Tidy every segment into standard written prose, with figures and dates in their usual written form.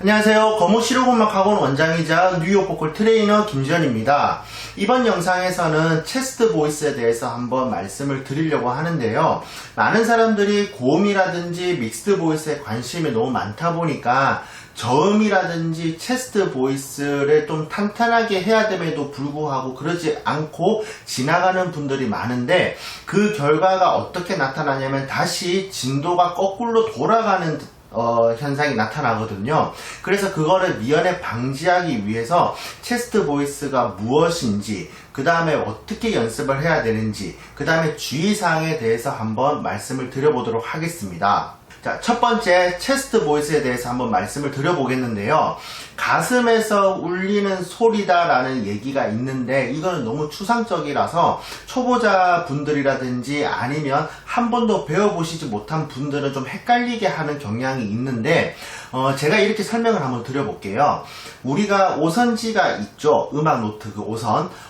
안녕하세요. 거무실용음악학원 원장이자 뉴욕 보컬 트레이너 김지현입니다. 이번 영상에서는 체스트 보이스에 대해서 한번 말씀을 드리려고 하는데요. 많은 사람들이 고음이라든지 믹스드 보이스에 관심이 너무 많다 보니까 저음이라든지 체스트 보이스를 좀 탄탄하게 해야 됨에도 불구하고 그러지 않고 지나가는 분들이 많은데, 그 결과가 어떻게 나타나냐면 다시 진도가 거꾸로 돌아가는 현상이 나타나거든요. 그래서 그거를 미연에 방지하기 위해서 체스트 보이스가 무엇인지, 그 다음에 어떻게 연습을 해야 되는지, 그 다음에 주의사항에 대해서 한번 말씀을 드려보도록 하겠습니다. 자, 첫 번째 체스트 보이스에 대해서 한번 말씀을 드려보겠는데요. 가슴에서 울리는 소리다라는 얘기가 있는데, 이거는 너무 추상적이라서 초보자 분들이라든지 아니면 한 번도 배워보시지 못한 분들은 좀 헷갈리게 하는 경향이 있는데, 제가 이렇게 설명을 한번 드려볼게요. 우리가 오선지가 있죠. 음악 노트 그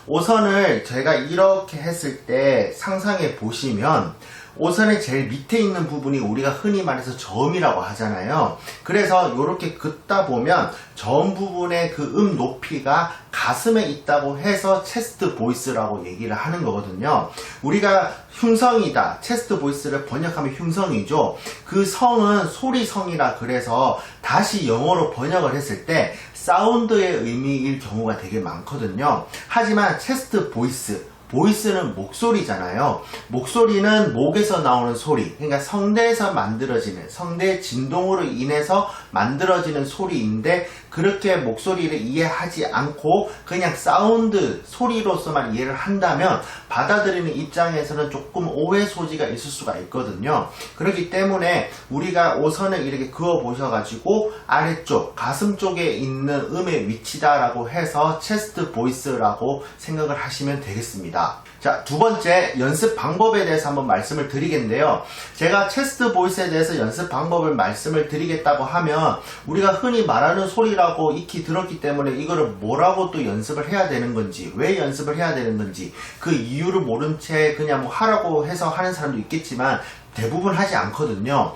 오선을 제가 이렇게 했을 때 상상해 보시면, 오선의 제일 밑에 있는 부분이 우리가 흔히 말해서 저음이라고 하잖아요. 그래서 이렇게 긋다 보면 저음 부분의 그 음 높이가 가슴에 있다고 해서 체스트 보이스라고 얘기를 하는 거거든요. 우리가 흉성이다, 체스트 보이스를 번역하면 흉성이죠. 그 성은 소리성이라 그래서 다시 영어로 번역을 했을 때 사운드의 의미일 경우가 되게 많거든요. 하지만 체스트 보이스는 목소리잖아요. 목소리는 목에서 나오는 소리, 그러니까 성대에서 만들어지는, 성대 진동으로 인해서 만들어지는 소리인데, 그렇게 목소리를 이해하지 않고 그냥 사운드, 소리로서만 이해를 한다면 받아들이는 입장에서는 조금 오해 소지가 있을 수가 있거든요. 그렇기 때문에 우리가 오선을 이렇게 그어 보셔가지고 아래쪽, 가슴 쪽에 있는 음의 위치다라고 해서 체스트 보이스라고 생각을 하시면 되겠습니다. 자, 두 번째 연습 방법에 대해서 한번 말씀을 드리겠는데요. 제가 체스트 보이스에 대해서 연습 방법을 말씀을 드리겠다고 하면 우리가 흔히 말하는 소리라고 익히 들었기 때문에 이거를 뭐라고 또 연습을 해야 되는 건지, 왜 연습을 해야 되는 건지 그 이유를 모른 채 그냥 뭐 하라고 해서 하는 사람도 있겠지만 대부분 하지 않거든요.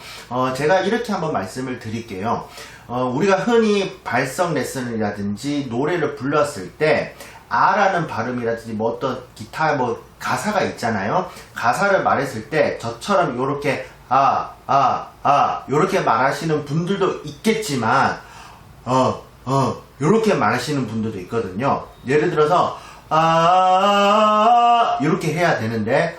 제가 이렇게 한번 말씀을 드릴게요. 우리가 흔히 발성 레슨이라든지 노래를 불렀을 때 아라는 발음이라든지 뭐 어떤 기타 뭐 가사가 있잖아요. 가사를 말했을 때 저처럼 요렇게 요렇게 말하시는 분들도 있겠지만 요렇게 말하시는 분들도 있거든요. 예를 들어서 요렇게 해야 되는데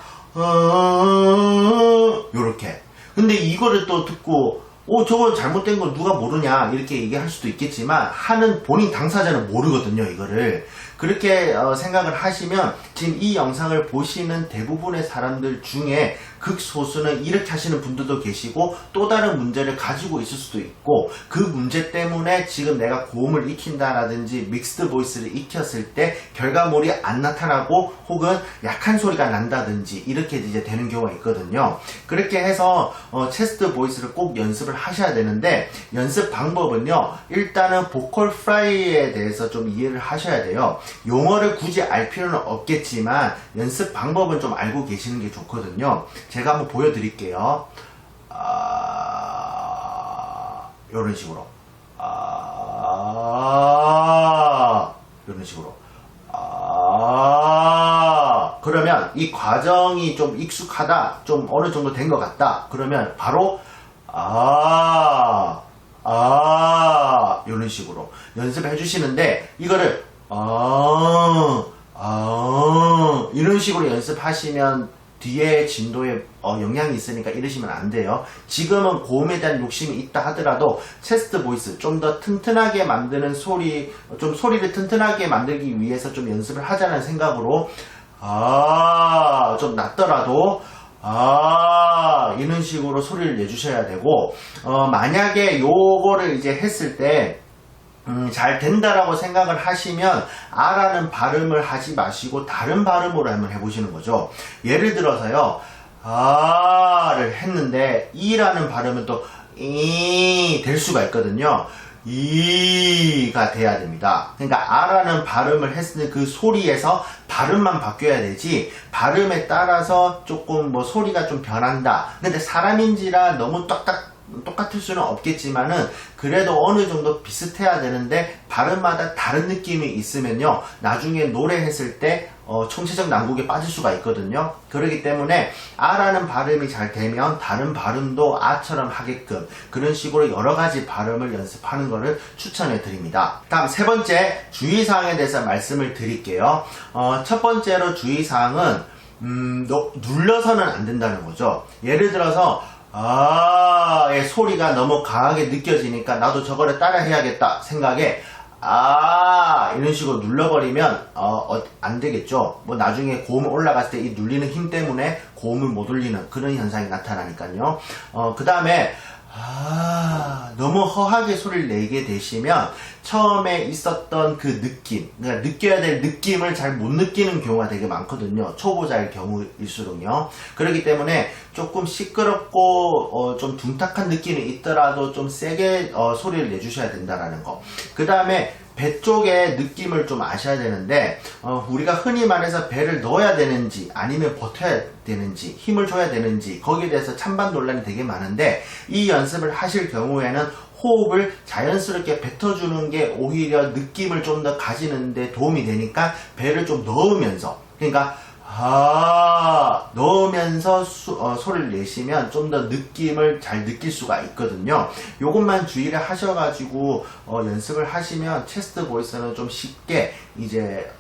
요렇게. 근데 이거를 또 듣고 저거 잘못된 건 누가 모르냐 이렇게 얘기할 수도 있겠지만, 하는 본인 당사자는 모르거든요. 이거를 그렇게 생각을 하시면 지금 이 영상을 보시는 대부분의 사람들 중에 극소수는 이렇게 하시는 분들도 계시고 또 다른 문제를 가지고 있을 수도 있고, 그 문제 때문에 지금 내가 고음을 익힌다라든지 믹스드 보이스를 익혔을 때 결과물이 안 나타나고 혹은 약한 소리가 난다든지 이렇게 이제 되는 경우가 있거든요. 그렇게 해서 체스트 보이스를 꼭 연습을 하셔야 되는데, 연습 방법은요, 일단은 보컬 프라이에 대해서 좀 이해를 하셔야 돼요. 용어를 굳이 알 필요는 없겠지만 연습 방법은 좀 알고 계시는 게 좋거든요. 제가 한번 보여드릴게요. 이런 식으로 이런 식으로 그러면 이 과정이 좀 익숙하다, 좀 어느 정도 된 것 같다, 그러면 바로 이런 식으로 연습을 해주시는데, 이거를 이런 식으로 연습하시면 뒤에 진도에 영향이 있으니까 이러시면 안 돼요. 지금은 고음에 대한 욕심이 있다 하더라도 체스트 보이스 좀 더 튼튼하게 만드는 소리, 좀 소리를 튼튼하게 만들기 위해서 좀 연습을 하자는 생각으로 좀 낮더라도 이런 식으로 소리를 내주셔야 되고, 만약에 요거를 이제 했을 때 잘 된다라고 생각을 하시면 아라는 발음을 하지 마시고 다른 발음으로 한번 해보시는 거죠. 예를 들어서요, 아를 했는데 이라는 발음은 또 이 될 수가 있거든요. 이가 돼야 됩니다. 그러니까 아라는 발음을 했을 때 그 소리에서 발음만 바뀌어야 되지, 발음에 따라서 조금 뭐 소리가 좀 변한다. 근데 사람인지라 너무 딱딱 똑같을 수는 없겠지만은 그래도 어느 정도 비슷해야 되는데 발음마다 다른 느낌이 있으면요 나중에 노래했을 때 총체적 난국에 빠질 수가 있거든요. 그렇기 때문에 아라는 발음이 잘 되면 다른 발음도 아처럼 하게끔 그런 식으로 여러 가지 발음을 연습하는 것을 추천해 드립니다. 다음 세 번째 주의사항에 대해서 말씀을 드릴게요. 첫 번째로 주의사항은 눌러서는 안 된다는 거죠. 예를 들어서 의 소리가 너무 강하게 느껴지니까 나도 저거를 따라 해야겠다 생각에 이런 식으로 눌러버리면 안 되겠죠. 뭐 나중에 고음 올라갔을 때 이 눌리는 힘 때문에 고음을 못 올리는 그런 현상이 나타나니까요. 그 다음에 너무 허하게 소리를 내게 되시면 처음에 있었던 그 느낌, 그러니까 느껴야 될 느낌을 잘 못 느끼는 경우가 되게 많거든요. 초보자의 경우일수록요. 그렇기 때문에 조금 시끄럽고 좀 둔탁한 느낌이 있더라도 좀 세게 소리를 내주셔야 된다는 거. 그 다음에 배 쪽의 느낌을 좀 아셔야 되는데 우리가 흔히 말해서 배를 넣어야 되는지 아니면 버텨야 되는지 힘을 줘야 되는지 거기에 대해서 찬반 논란이 되게 많은데 이 연습을 하실 경우에는 호흡을 자연스럽게 뱉어주는 게 오히려 느낌을 좀 더 가지는데 도움이 되니까 배를 좀 넣으면서 그러니까 넣으면서 소리를 내시면 좀 더 느낌을 잘 느낄 수가 있거든요. 요것만 주의를 하셔가지고 연습을 하시면 체스트 보이스는 좀 쉽게 이제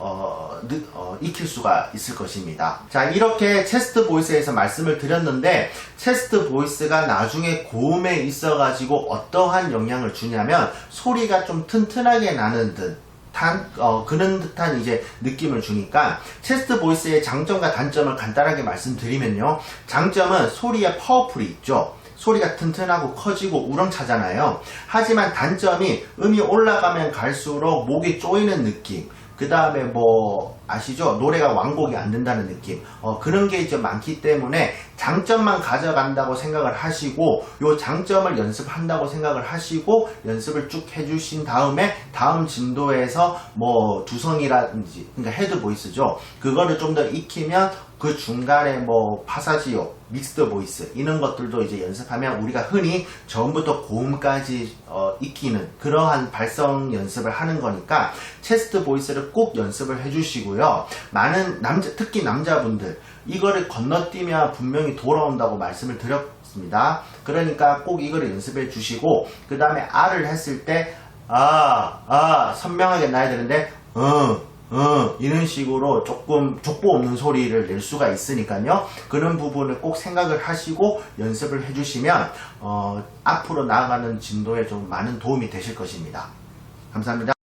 익힐 수가 있을 것입니다. 자, 이렇게 체스트 보이스에서 말씀을 드렸는데 체스트 보이스가 나중에 고음에 있어가지고 어떠한 영향을 주냐면 소리가 좀 튼튼하게 나는 듯 그런 듯한 이제 느낌을 주니까 체스트 보이스의 장점과 단점을 간단하게 말씀드리면요. 장점은 소리의 파워풀이 있죠. 소리가 튼튼하고 커지고 우렁차잖아요. 하지만 단점이 음이 올라가면 갈수록 목이 쪼이는 느낌, 그 다음에 뭐 아시죠? 노래가 완곡이 안 된다는 느낌, 그런 게 이제 많기 때문에 장점만 가져간다고 생각을 하시고 요 장점을 연습한다고 생각을 하시고 연습을 쭉 해주신 다음에 다음 진도에서 뭐 두성이라든지 그러니까 헤드 보이스죠. 그거를 좀 더 익히면 그 중간에 뭐 파사지오, 믹스드 보이스 이런 것들도 이제 연습하면 우리가 흔히 처음부터 고음까지 익히는 그러한 발성 연습을 하는 거니까 체스트 보이스를 꼭 연습을 해주시고요. 많은 특히 남자분들 이거를 건너뛰면 분명히 돌아온다고 말씀을 드렸습니다. 그러니까 꼭 이거를 연습해 주시고 그 다음에 R을 했을 때 선명하게 나야 되는데 이런 식으로 조금 족보 없는 소리를 낼 수가 있으니까요. 그런 부분을 꼭 생각을 하시고 연습을 해주시면 앞으로 나아가는 진도에 좀 많은 도움이 되실 것입니다. 감사합니다.